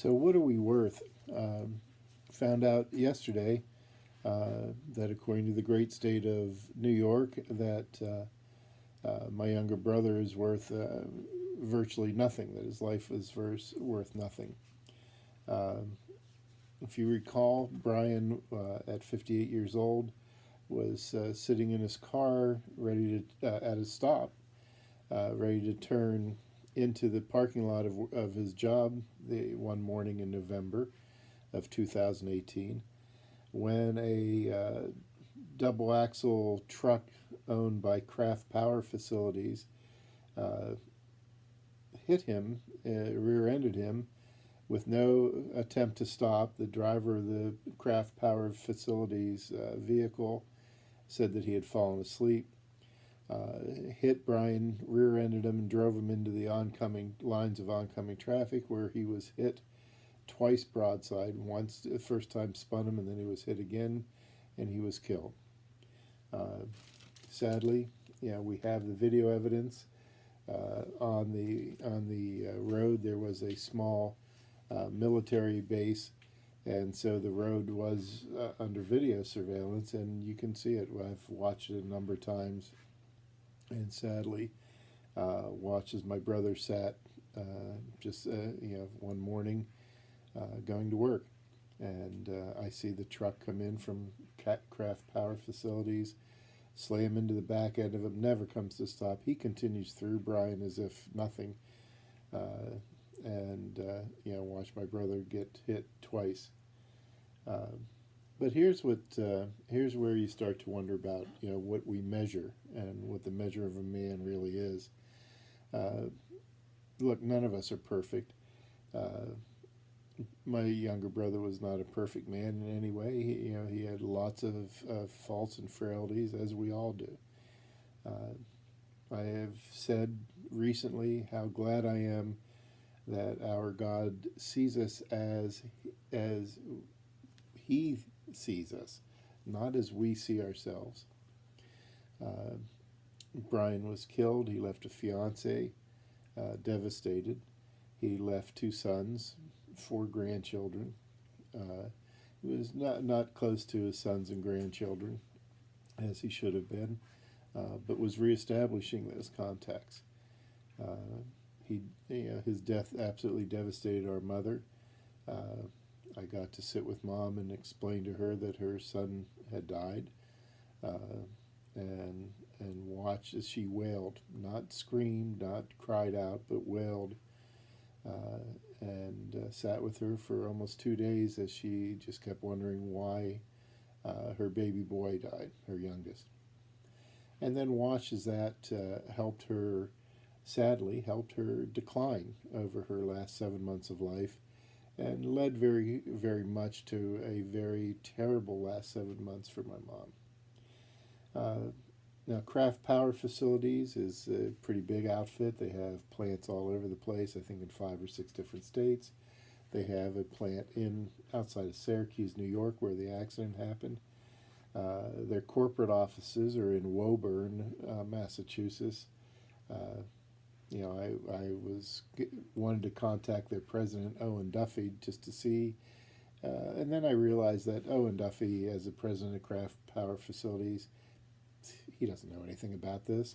So, what are we worth? Found out yesterday that according to the great state of New York, that my younger brother is worth virtually nothing. That his life is worth nothing. Um, if you recall, Brian, at 58 years old, was sitting in his car, ready to at a stop, ready to turn into the parking lot of his job one morning in November of 2018 when a double axle truck owned by Craft Power Facilities uh, hit him, rear ended him with no attempt to stop. The driver of the Craft Power Facilities vehicle said that he had fallen asleep. Hit Brian, rear-ended him, and drove him into the oncoming lines of oncoming traffic, where he was hit twice broadside. Once the first time spun him, and then he was hit again, and he was killed. Uh, Sadly, we have the video evidence. On the road, there was a small military base, and so the road was under video surveillance, and you can see it. I've watched it a number of times, and sadly, watched as my brother sat just one morning going to work, and I see the truck come in from Craft Power Facilities, slam into the back end of him, never comes to stop. He continues through Brian as if nothing, and watch my brother get hit twice. Um, but here's where you start to wonder about what we measure and what the measure of a man really is. Uh, Look, none of us are perfect. Uh, my younger brother was not a perfect man in any way. He had lots of faults and frailties, as we all do. I have said recently how glad I am that our God sees us as He sees us, not as we see ourselves. Uh, Brian was killed. He left a fiance, devastated. He left two sons, four grandchildren. He was not close to his sons and grandchildren as he should have been, but was reestablishing those contacts. Uh, his death absolutely devastated our mother. Uh, I got to sit with mom and explain to her that her son had died, uh, and watch as she wailed, not screamed, not cried out, but wailed, uh, and sat with her for almost 2 days as she just kept wondering why her baby boy died, her youngest. And then watched as that sadly helped her decline over her last 7 months of life, and led very, very much to a very terrible last 7 months for my mom. Uh, Now, Craft Power Facilities is a pretty big outfit. They have plants all over the place, I think in 5 or 6 different states. They have a plant outside of Syracuse, New York, where the accident happened. Their corporate offices are in Woburn, Massachusetts. Uh, I wanted to contact their president, Owen Duffy, just to see. And then I realized that Owen Duffy, as the president of Craft Power Facilities, he doesn't know anything about this,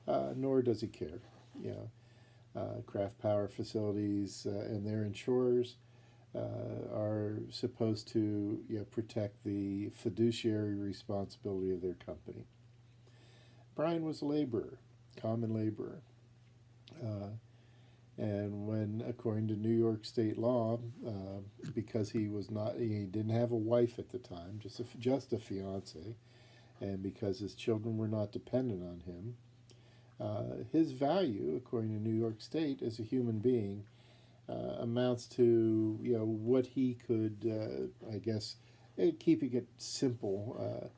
nor does he care. Craft Power Facilities and their insurers are supposed to protect the fiduciary responsibility of their company. Brian was a laborer, common laborer. Uh, and when, according to New York state law, because he didn't have a wife at the time, just a fiance, and because his children were not dependent on him, his value, according to New York State, as a human being, amounts to what he could, I guess, keeping it simple,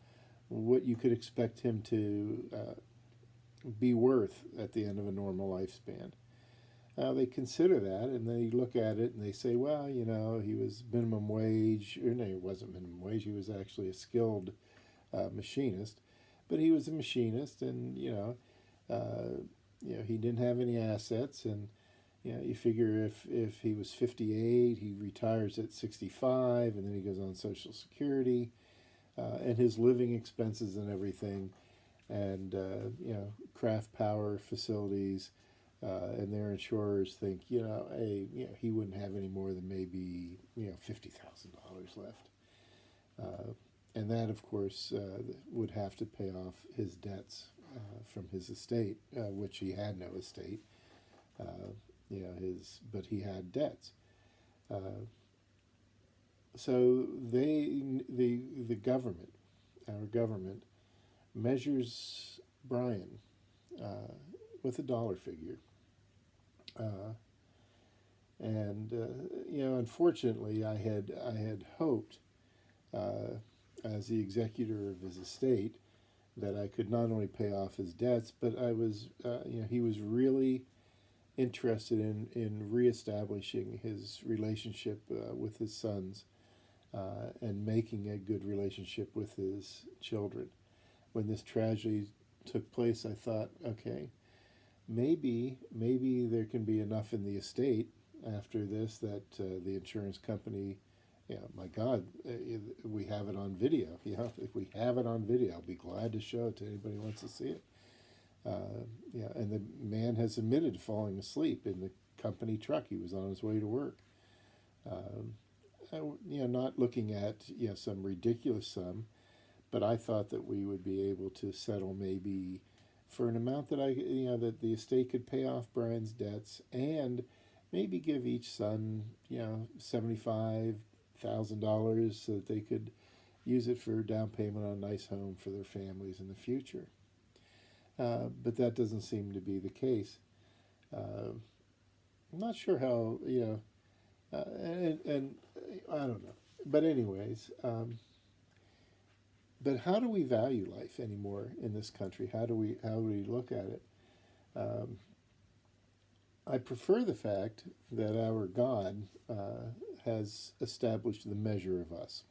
what you could expect him to be worth at the end of a normal lifespan. They consider that, and they look at it and they say, well, he was minimum wage, or no, he wasn't minimum wage. He was actually a skilled machinist, but he was a machinist, and he didn't have any assets, and You figure if he was 58, he retires at 65, and then he goes on Social Security, and his living expenses and everything, and craft power facilities, and their insurers think he wouldn't have any more than maybe $50,000 left, and that of course would have to pay off his debts from his estate, which he had no estate. But he had debts. So the government, our government, measures Brian with a dollar figure, and unfortunately, I had hoped, as the executor of his estate, that I could not only pay off his debts, but he was really interested in reestablishing his relationship with his sons, and making a good relationship with his children. When this tragedy took place, I thought, okay, maybe there can be enough in the estate after this that the insurance company, my God, we have it on video. If we have it on video, I'll be glad to show it to anybody who wants to see it. And the man has admitted to falling asleep in the company truck. He was on his way to work. Not looking at some ridiculous sum, but I thought that we would be able to settle maybe for an amount that that the estate could pay off Brian's debts, and maybe give each son $75,000 so that they could use it for a down payment on a nice home for their families in the future. But that doesn't seem to be the case. I'm not sure how, and I don't know. But anyways, but how do we value life anymore in this country? How do we look at it? I prefer the fact that our God has established the measure of us.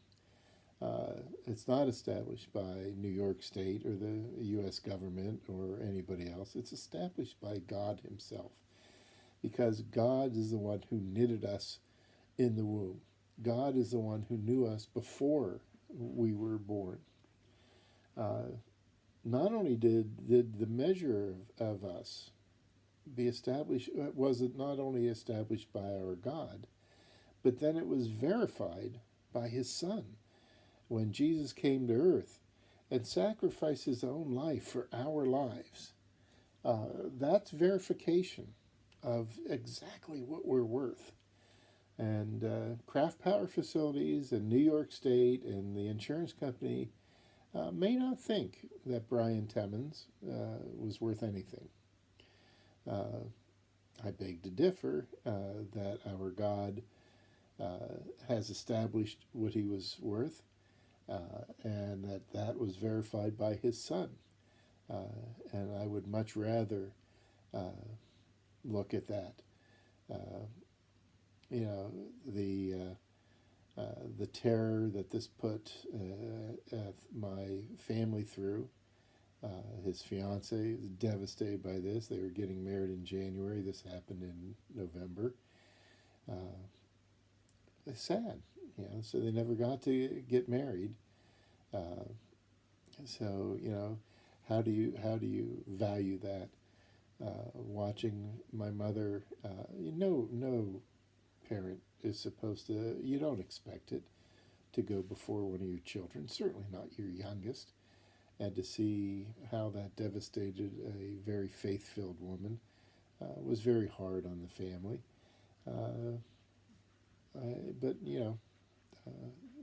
It's not established by New York State or the U.S. government or anybody else. It's established by God himself, because God is the one who knitted us in the womb. God is the one who knew us before we were born. Not only did the measure of us be established, was it not only established by our God, but then it was verified by his Son when Jesus came to earth and sacrificed his own life for our lives. That's verification of exactly what we're worth. And craft power facilities and New York State and the insurance company may not think that Brian Timmons was worth anything. I beg to differ that our God has established what he was worth, and that was verified by his Son. And I would much rather look at that. The terror that this put my family through. His fiance is devastated by this. They were getting married in January. This happened in November. It's sad, so they never got to get married. How do you value that? Watching my mother, no parent is supposed to, you don't expect it to go before one of your children, certainly not your youngest. And to see how that devastated a very faith-filled woman was very hard on the family. But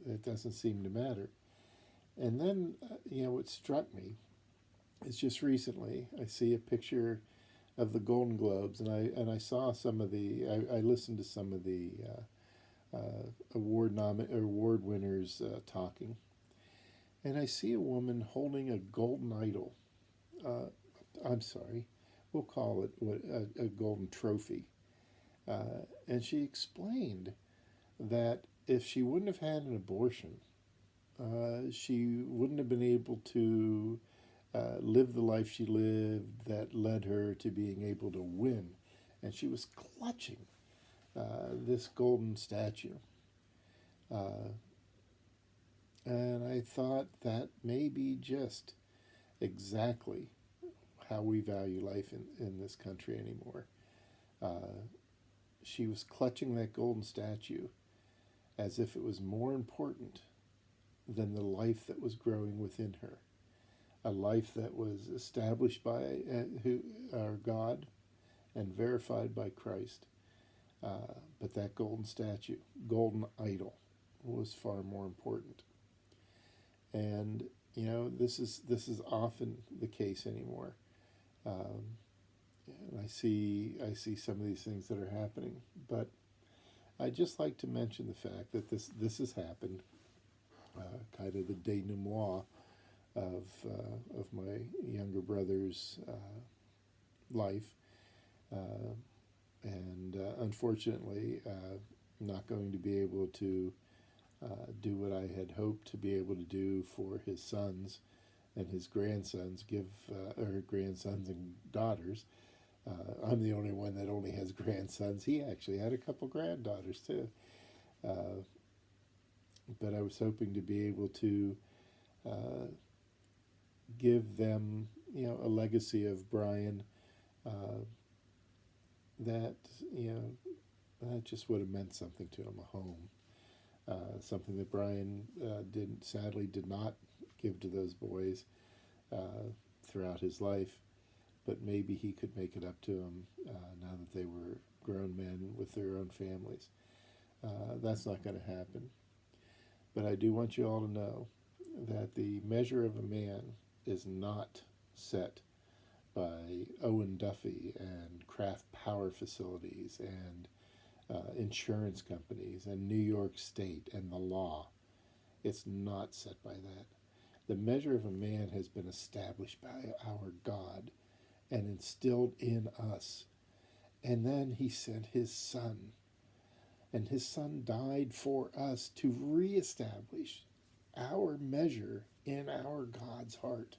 it doesn't seem to matter. And then, what struck me is just recently I see a picture of the Golden Globes, and I saw some of I listened to some of the award winners talking, and I see a woman holding a golden idol. I'm sorry, we'll call it a golden trophy. And she explained that if she wouldn't have had an abortion, she wouldn't have been able to live the life she lived that led her to being able to win and she was clutching this golden statue. And I thought that may be just exactly how we value life in this country anymore. She was clutching that golden statue as if it was more important than the life that was growing within her, a life that was established by our God and verified by Christ. But that golden statue, golden idol, was far more important. And this is often the case anymore. And I see some of these things that are happening, but I just like to mention the fact that this has happened, kind of the denouement of my younger brother's life, and unfortunately, I'm not going to be able to do what I had hoped to be able to do for his sons and his grandsons, or grandsons and daughters. I'm the only one that only has grandsons. He actually had a couple granddaughters too. But I was hoping to be able to give them, a legacy of Brian that just would have meant something to him, a home. Something that Brian sadly did not give to those boys throughout his life, but maybe he could make it up to them now that they were grown men with their own families. That's not going to happen. But I do want you all to know that the measure of a man is not set by Owen Duffy and Kraft Power Facilities and insurance companies and New York State and the law. It's not set by that. The measure of a man has been established by our God and instilled in us. And then he sent his son. And his son died for us to reestablish our measure in our God's heart.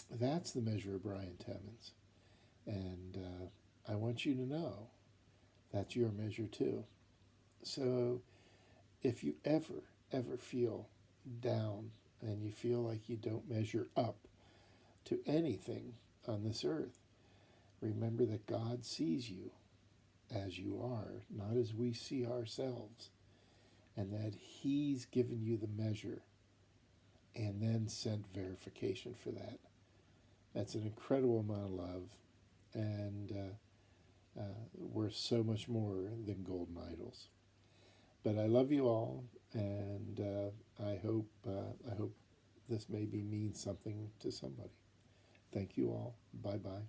That's the measure of Brian Timmons. And I want you to know that's your measure too. So if you ever feel down and you feel like you don't measure up to anything on this earth, remember that God sees you as you are, not as we see ourselves, and that he's given you the measure and then sent verification for that. That's an incredible amount of love, and worth so much more than golden idols. But I love you all, and I hope this maybe means something to somebody. Thank you all. Bye-bye.